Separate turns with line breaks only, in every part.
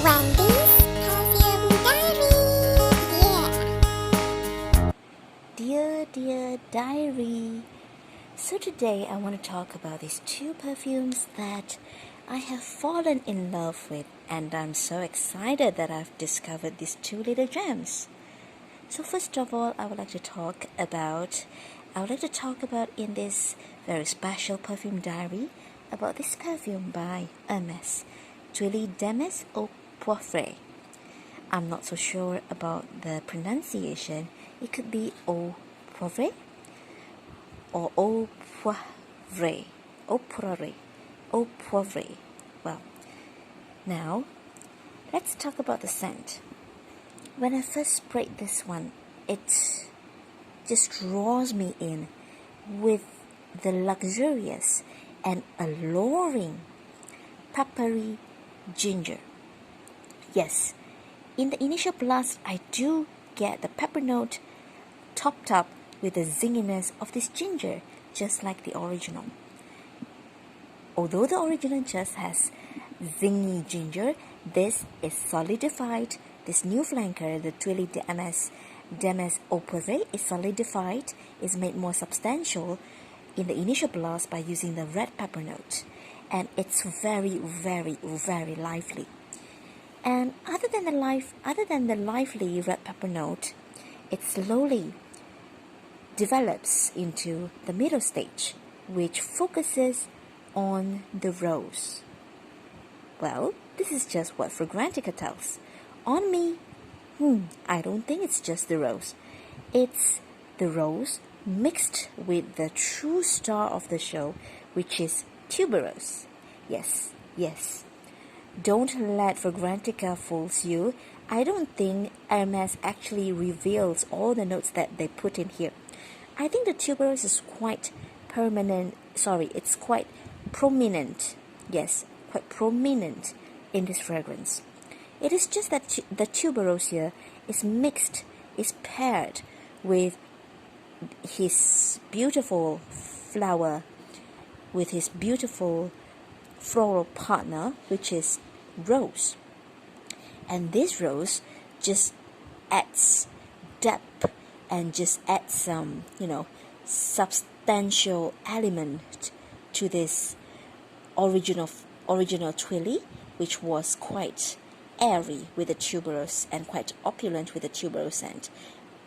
Wendy's Perfume Diary. Yeah.
Dear diary. So today I want to talk about these two perfumes that I have fallen in love with, and I'm so excited that I've discovered these two little gems. So first of all, I would like to talk about in this very special perfume diary about this perfume by Hermes, Twilly Eau poivree. I'm not so sure about the pronunciation. It could be eau poivree or eau poivree. Eau poivree. Well, now let's talk about the scent. When I first sprayed this one, it just draws me in with the luxurious and alluring peppery ginger. Yes, in the initial blast, I do get the pepper note topped up with the zinginess of this ginger, just like the original. Although the original just has zingy ginger, this is solidified. This new flanker, the Twilly Eau poivree, is solidified, is made more substantial in the initial blast by using the red pepper note. And it's very, very, very lively. And other than the lively red pepper note, it slowly develops into the middle stage, which focuses on the rose. Well, this is just what Fragrantica tells. On me, I don't think it's just the rose. It's the rose mixed with the true star of the show, which is tuberose. Yes. Don't let Fragrantica fools you. I don't think Hermes actually reveals all the notes that they put in here. I think the tuberose is quite it's quite prominent. Yes, quite prominent in this fragrance. It is just that the tuberose here is paired with his beautiful flower, with his beautiful floral partner, which is rose. And this rose just adds depth and just adds some, substantial element to this original Twilly, which was quite airy with the tuberose and quite opulent with the tuberose scent.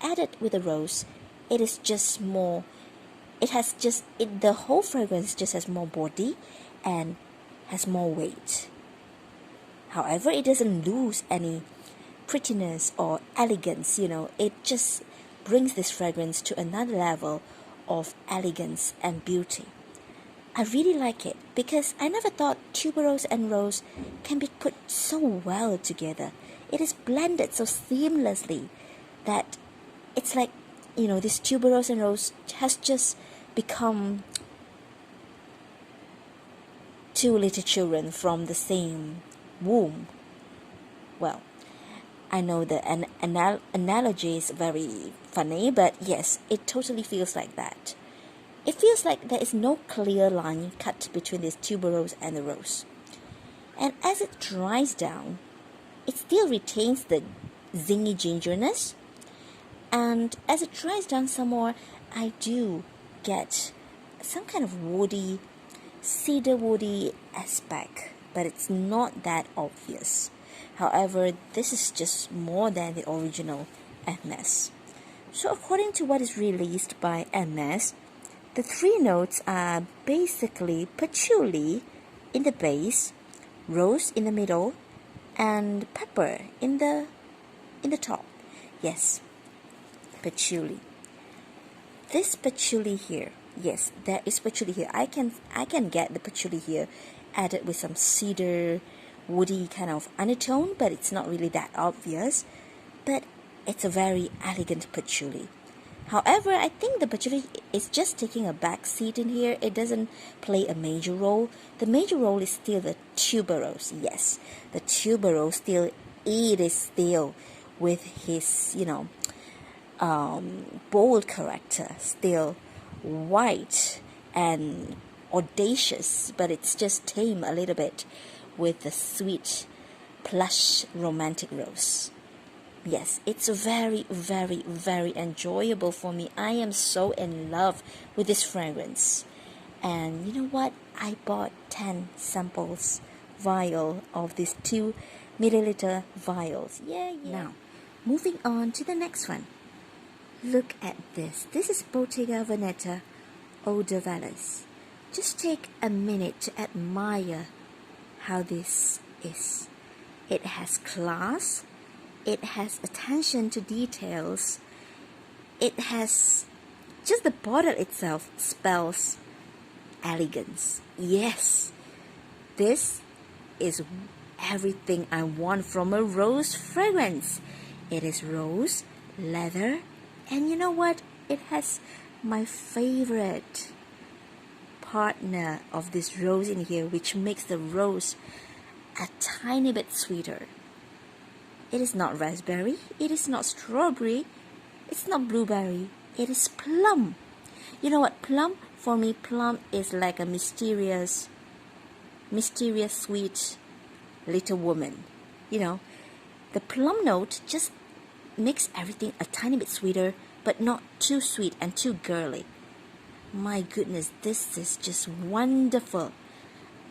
Added with the rose, it is just more. The whole fragrance just has more body and has more weight. However, it doesn't lose any prettiness or elegance. It just brings this fragrance to another level of elegance and beauty. I really like it because I never thought tuberose and rose can be put so well together. It is blended so seamlessly that it's like, this tuberose and rose has just become two little children from the same womb. Well, I know the analogy is very funny, but yes, it totally feels like that. It feels like there is no clear line cut between this tuberose and the rose. And as it dries down, it still retains the zingy gingerness. And as it dries down some more, I do get some kind of cedar woody aspect, but it's not that obvious. However, this is just more than the original Hermes. So according to what is released by Hermes, the three notes are basically patchouli in the base, rose in the middle, and pepper in the top. Yes, patchouli. This patchouli here, yes, there is patchouli here. I can get the patchouli here added with some cedar woody kind of undertone, but it's not really that obvious. But it's a very elegant patchouli. However, I think the patchouli is just taking a back seat in here. It doesn't play a major role. The major role is still the tuberose. Yes, the tuberose still with his, bold character, still white and audacious, but it's just tame a little bit with the sweet plush romantic rose. Yes, it's very, very, very enjoyable for me. I am so in love with this fragrance. And you know what? I bought 10 samples vial of these 2 milliliter vials. Yeah. Now, moving on to the next one. Look at this. This is Bottega Veneta Eau de Velours. Just take a minute to admire how this is. It has class. It has attention to details. It has, just the bottle itself spells elegance. Yes, this is everything I want from a rose fragrance. It is rose, leather, and you know what? It has my favorite partner of this rose in here, which makes the rose a tiny bit sweeter. It is not raspberry, it is not strawberry, it's not blueberry, it is plum. You know what, plum? For me, plum is like a mysterious sweet little woman. You know, the plum note just makes everything a tiny bit sweeter, but not too sweet and too girly. My goodness, this is just wonderful.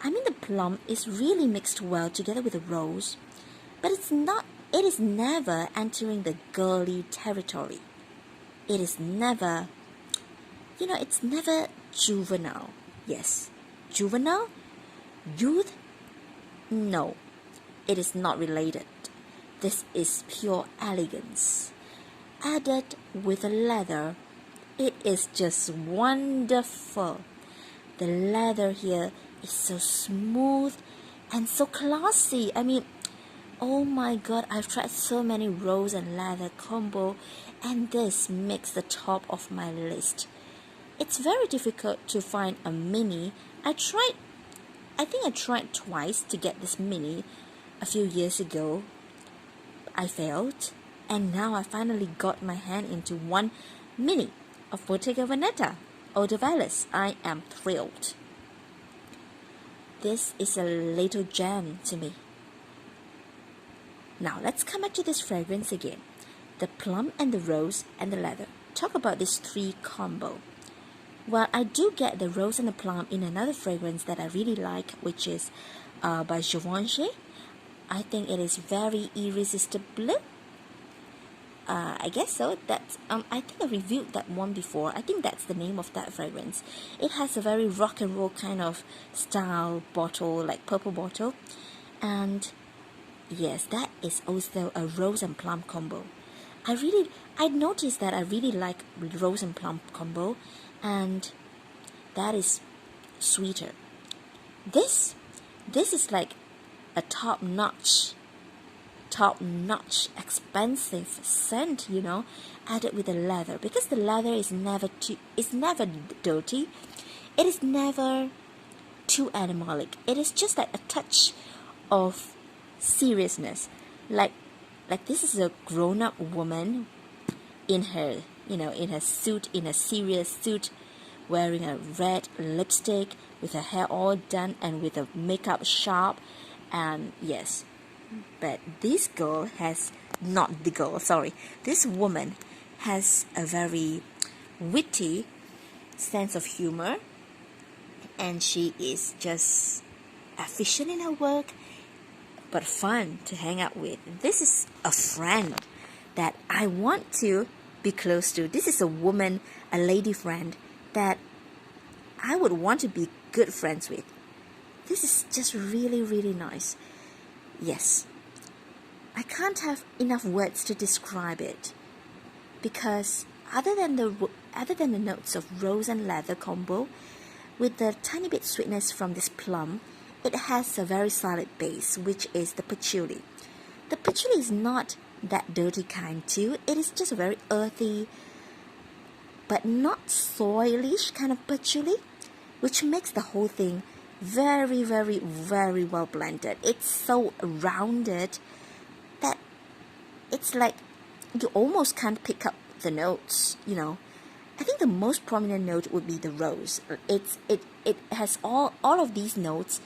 I mean, the plum is really mixed well together with the rose, but it is never entering the girly territory. It is never, it's never juvenile. Yes, juvenile? Youth? No, it is not related. This is pure elegance. Added with the leather, it is just wonderful. The leather here is so smooth and so classy. I mean, oh my god, I've tried so many rose and leather combo, and this makes the top of my list. It's very difficult to find a mini. I think I tried twice to get this mini a few years ago. I failed, and now I finally got my hand into one mini of Bottega Veneta Eau de Velours. I am thrilled. This is a little gem to me. Now let's come back to this fragrance again. The plum and the rose and the leather. Talk about this 3 combo. Well, I do get the rose and the plum in another fragrance that I really like, which is by Givenchy. I think it is very irresistible. I guess so. That's I think I reviewed that one before. I think that's the name of that fragrance. It has a very rock and roll kind of style bottle, like purple bottle. And yes, that is also a rose and plum combo. I noticed that I really like rose and plum combo, and that is sweeter. This is like a top-notch expensive scent, added with the leather, because the leather is never dirty. It is never too animalic. It is just like a touch of seriousness, like this is a grown-up woman in her suit, in a serious suit, wearing a red lipstick, with her hair all done and with the makeup sharp. And yes, but this woman has a very witty sense of humor, and she is just efficient in her work, but fun to hang out with. This is a friend that I want to be close to. This is a woman, a lady friend that I would want to be good friends with. This is just really, really nice. Yes, I can't have enough words to describe it, because other than the notes of rose and leather combo, with the tiny bit sweetness from this plum, it has a very solid base, which is the patchouli. The patchouli is not that dirty kind too. It is just a very earthy, but not soilish kind of patchouli, which makes the whole thing very, very, very well blended. It's so rounded that it's like you almost can't pick up the notes, I think the most prominent note would be the rose. It has all of these notes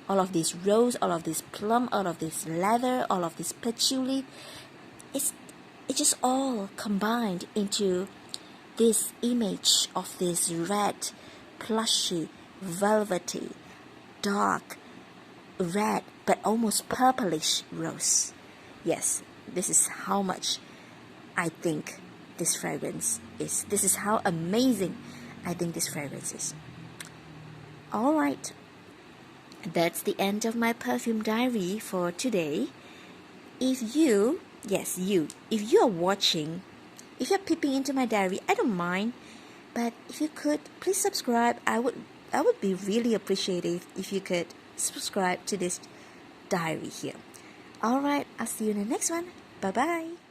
all of this rose, all of this plum, all of this leather, all of this patchouli. It's just all combined into this image of this red, plushy, velvety, dark red, but almost purplish rose. Yes, this is how much I think this fragrance is. This is how amazing I think this fragrance is. Alright, that's the end of my perfume diary for today. If you, yes you, if you are watching, if you're peeping into my diary, I don't mind, but if you could, please subscribe. I would be really appreciative if you could subscribe to this diary here. Alright, I'll see you in the next one. Bye bye.